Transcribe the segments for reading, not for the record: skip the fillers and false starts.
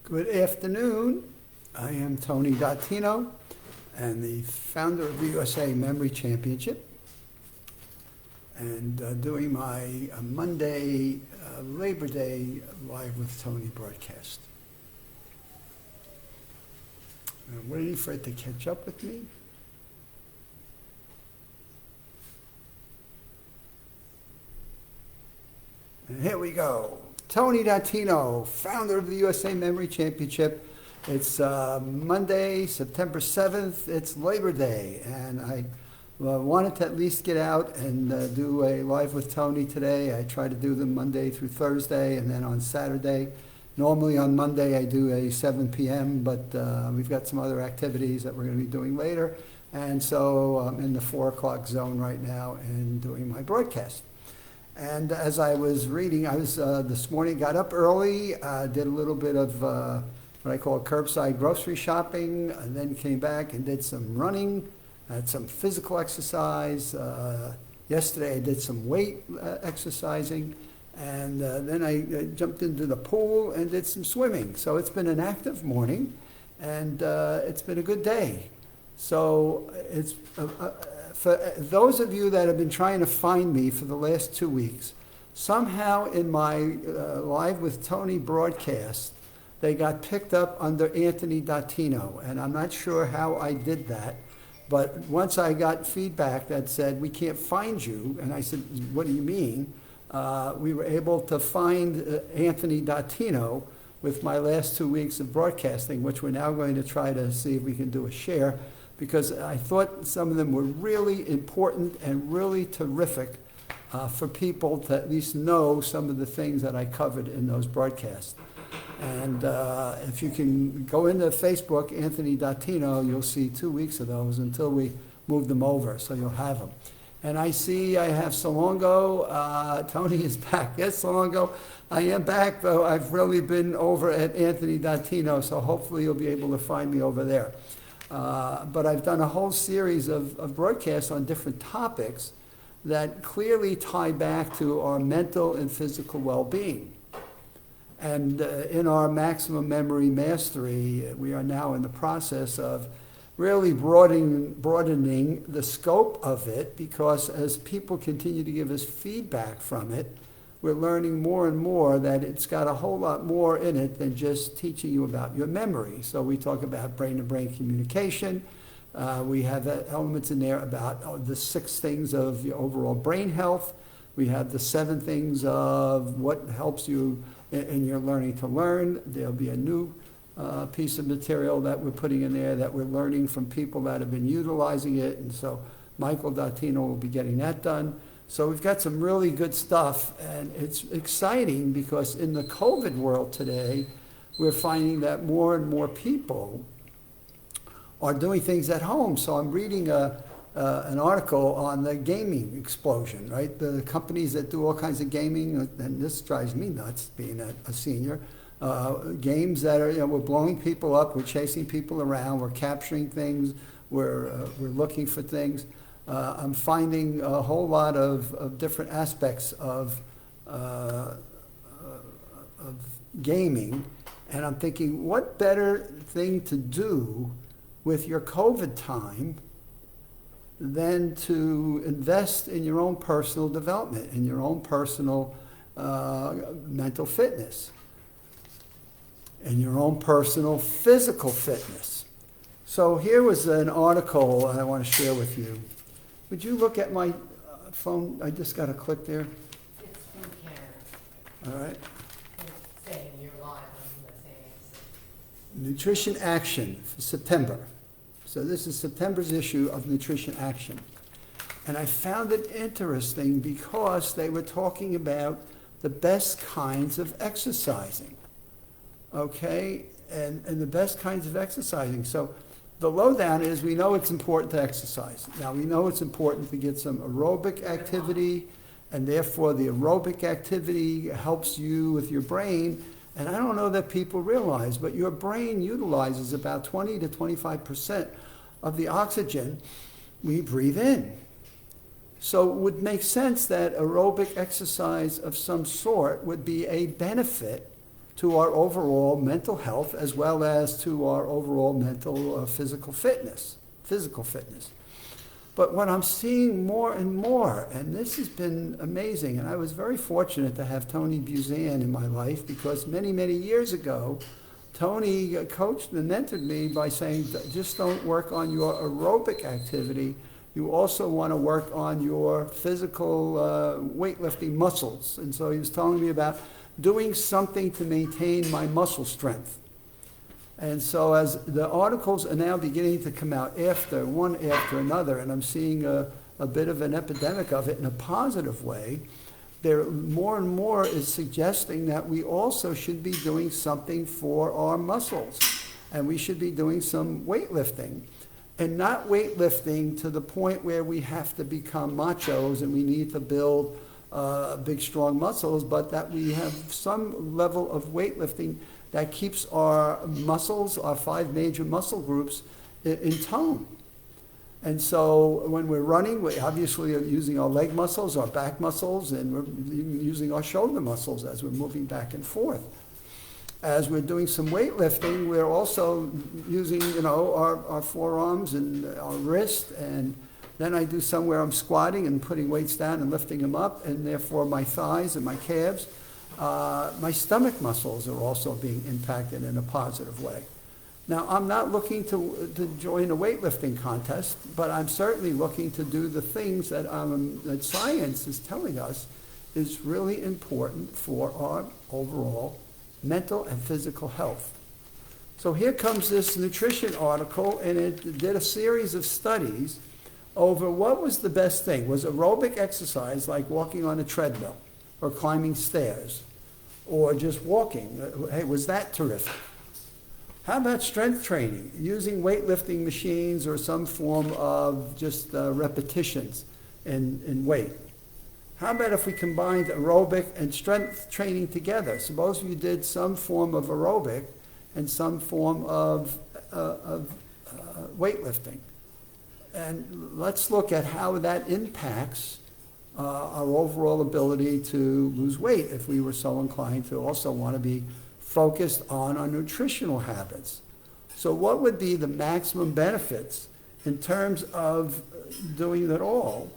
Good afternoon. I am Tony Dottino and the founder of the USA Memory Championship, and doing my Monday Labor Day Live with Tony broadcast. I'm waiting for it to catch up with me. And here we go. Tony Dottino, founder of the USA Memory Championship. It's Monday, September 7th. It's Labor Day, and I wanted to at least get out and do a Live with Tony today. I try to do them Monday through Thursday, and then on Saturday. Normally on Monday I do a 7 p.m., but we've got some other activities that we're going to be doing later. And so I'm in the 4 o'clock zone right now and doing my broadcast. And as I was reading, I was this morning, got up early, did a little bit of what I call curbside grocery shopping, and then came back and did some running, had some physical exercise. Yesterday I did some weight exercising, and then I jumped into the pool and did some swimming. So it's been an active morning, and it's been a good day. So it's for those of you that have been trying to find me for the last 2 weeks, somehow in my Live with Tony broadcast, they got picked up under Anthony Dottino, and I'm not sure how I did that, but once I got feedback that said, we can't find you, and I said, what do you mean? We were able to find Anthony Dottino with my last 2 weeks of broadcasting, which we're now going to try to see if we can do a share, because I thought some of them were really important and really terrific for people to at least know some of the things that I covered in those broadcasts. And if you can go into Facebook, Anthony Dottino, you'll see 2 weeks of those until we move them over, so you'll have them. And I see I have Solongo. Tony is back. Yes, Solongo, I am back, though I've really been over at Anthony Dottino, so hopefully you'll be able to find me over there. But I've done a whole series of broadcasts on different topics that clearly tie back to our mental and physical well-being. And in our Maximum Memory Mastery, we are now in the process of really broadening the scope of it, because as people continue to give us feedback from it, we're learning more and more that it's got a whole lot more in it than just teaching you about your memory. So we talk about brain-to-brain communication. We have elements in there about the 6 things of your overall brain health. We have the 7 things of what helps you in your learning to learn. There'll be a new piece of material that we're putting in there that we're learning from people that have been utilizing it. And so Michael Dottino will be getting that done. So we've got some really good stuff, and it's exciting because in the COVID world today, we're finding that more and more people are doing things at home. So I'm reading an article on the gaming explosion, right? The companies that do all kinds of gaming, and this drives me nuts being a senior, games that are, we're blowing people up, we're chasing people around, we're capturing things, we're looking for things. I'm finding a whole lot of different aspects of gaming, and I'm thinking, what better thing to do with your COVID time than to invest in your own personal development, in your own personal mental fitness, in your own personal physical fitness. So here was an article I want to share with you. Would you look at my phone? I just got a click there. It's from Karen. All right. It's saying you're live on the thing. Nutrition Action for September. So this is September's issue of Nutrition Action. And I found it interesting because they were talking about the best kinds of exercising. Okay? And the best kinds of exercising. So the lowdown is we know it's important to exercise. Now, we know it's important to get some aerobic activity, and therefore the aerobic activity helps you with your brain. And I don't know that people realize, but your brain utilizes about 20 to 25% of the oxygen we breathe in. So it would make sense that aerobic exercise of some sort would be a benefit to our overall mental health as well as to our overall mental physical fitness. But what I'm seeing more and more, and this has been amazing, and I was very fortunate to have Tony Buzan in my life because many, many years ago, Tony coached and mentored me by saying, just don't work on your aerobic activity. You also want to work on your physical weightlifting muscles. And so he was telling me about doing something to maintain my muscle strength. And so as the articles are now beginning to come out one after another, and I'm seeing a bit of an epidemic of it in a positive way, there more and more is suggesting that we also should be doing something for our muscles. And we should be doing some weightlifting. And not weightlifting to the point where we have to become machos and we need to build big, strong muscles, but that we have some level of weightlifting that keeps our muscles, our 5 major muscle groups, in tone. And so when we're running, we obviously are using our leg muscles, our back muscles, and we're even using our shoulder muscles as we're moving back and forth. As we're doing some weightlifting, we're also using, our forearms and our wrist, and then I do some where I'm squatting and putting weights down and lifting them up, and therefore my thighs and my calves. My stomach muscles are also being impacted in a positive way. Now, I'm not looking to join a weightlifting contest, but I'm certainly looking to do the things that science is telling us is really important for our overall mental and physical health. So here comes this nutrition article, and it did a series of studies over what was the best thing. Was aerobic exercise like walking on a treadmill or climbing stairs or just walking? Hey, was that terrific? How about strength training, using weightlifting machines or some form of just repetitions in weight? How about if we combined aerobic and strength training together? Suppose you did some form of aerobic and some form of weightlifting. And let's look at how that impacts our overall ability to lose weight if we were so inclined to also want to be focused on our nutritional habits. So what would be the maximum benefits in terms of doing it all?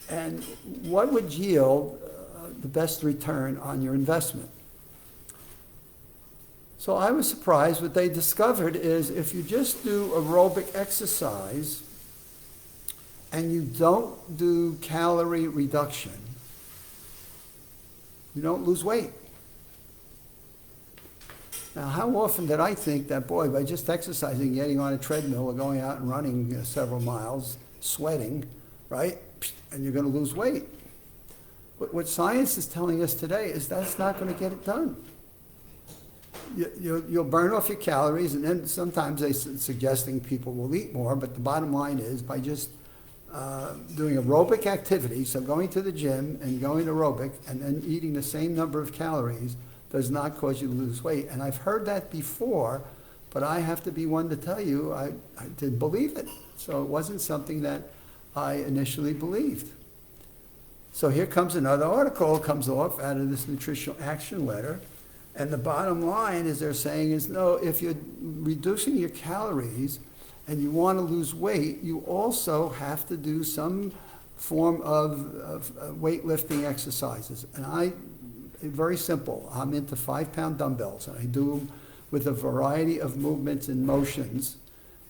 And what would yield the best return on your investment? So I was surprised. What they discovered is if you just do aerobic exercise and you don't do calorie reduction, you don't lose weight. Now, how often did I think that, boy, by just exercising, getting on a treadmill or going out and running several miles, sweating, right, and you're going to lose weight. But what science is telling us today is that's not going to get it done. You'll burn off your calories, and then sometimes they're suggesting people will eat more, but the bottom line is by just doing aerobic activity, so going to the gym and going aerobic and then eating the same number of calories does not cause you to lose weight. And I've heard that before, but I have to be one to tell you I didn't believe it. So it wasn't something that I initially believed. So here comes another article, comes off out of this nutritional action letter. And the bottom line is they're saying is, no, if you're reducing your calories and you want to lose weight, you also have to do some form of weightlifting exercises. And very simple. I'm into 5-pound dumbbells, and I do them with a variety of movements and motions.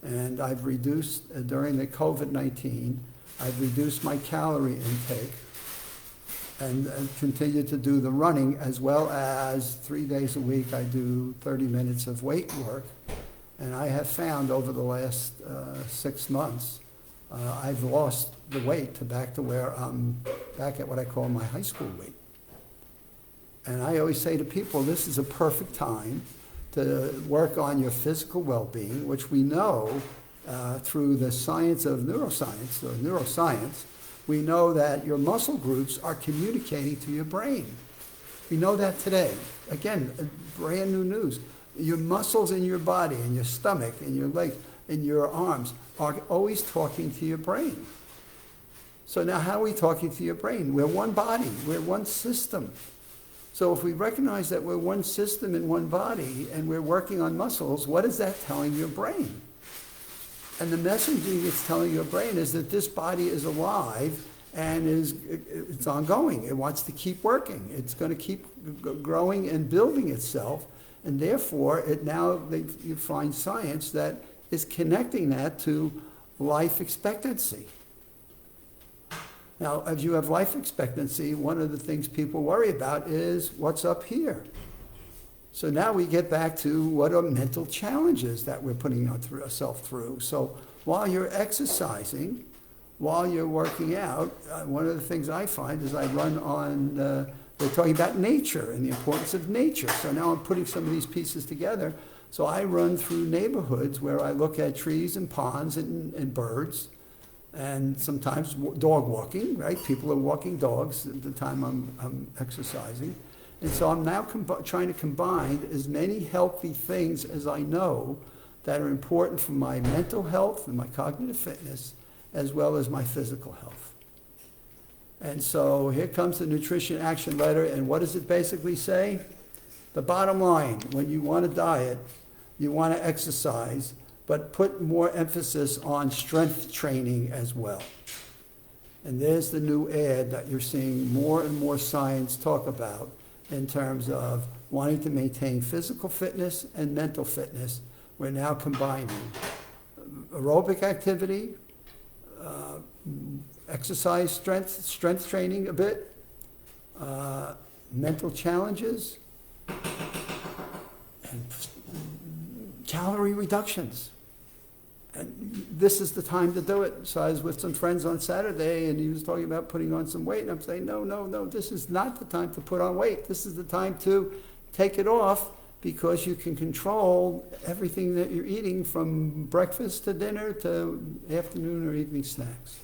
And I've reduced, during the COVID-19, I've reduced my calorie intake and continue to do the running, as well as 3 days a week I do 30 minutes of weight work. And I have found over the last 6 months, I've lost the weight back to where I'm back at what I call my high school weight. And I always say to people, this is a perfect time to work on your physical well-being, which we know through the science of neuroscience, we know that your muscle groups are communicating to your brain. We know that today. Again, brand new news. Your muscles in your body, in your stomach, in your legs, in your arms are always talking to your brain. So now how are we talking to your brain? We're one body. We're one system. So if we recognize that we're one system in one body and we're working on muscles, what is that telling your brain? And the messaging it's telling your brain is that this body is alive and it's ongoing. It wants to keep working. It's going to keep growing and building itself. And therefore, you find science that is connecting that to life expectancy. Now, as you have life expectancy, one of the things people worry about is what's up here. So now we get back to what are mental challenges that we're putting ourselves through. So while you're exercising, while you're working out, one of the things I find is I run on, they're talking about nature and the importance of nature. So now I'm putting some of these pieces together. So I run through neighborhoods where I look at trees and ponds and birds, and sometimes dog walking, right? People are walking dogs at the time I'm exercising. And so I'm now trying to combine as many healthy things as I know that are important for my mental health and my cognitive fitness, as well as my physical health. And so here comes the Nutrition Action Letter, and what does it basically say? The bottom line, when you want to diet, you want to exercise, but put more emphasis on strength training as well. And there's the new ad that you're seeing more and more science talk about in terms of wanting to maintain physical fitness and mental fitness. We're now combining aerobic activity, exercise, strength training a bit, mental challenges, and calorie reductions. And this is the time to do it. So I was with some friends on Saturday, and he was talking about putting on some weight, and I'm saying, no, this is not the time to put on weight. This is the time to take it off, because you can control everything that you're eating from breakfast to dinner to afternoon or evening snacks.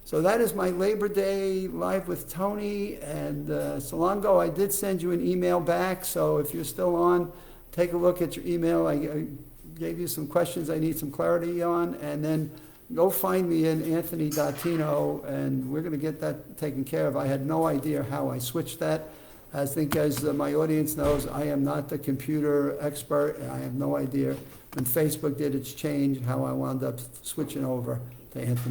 So that is my Labor Day Live with Tony. And Solango, I did send you an email back, so if you're still on, take a look at your email. I gave you some questions I need some clarity on, and then go find me in Anthony.Tino, and we're going to get that taken care of. I had no idea how I switched that. I think, as my audience knows, I am not the computer expert, and I have no idea when Facebook did its change how I wound up switching over to Anthony.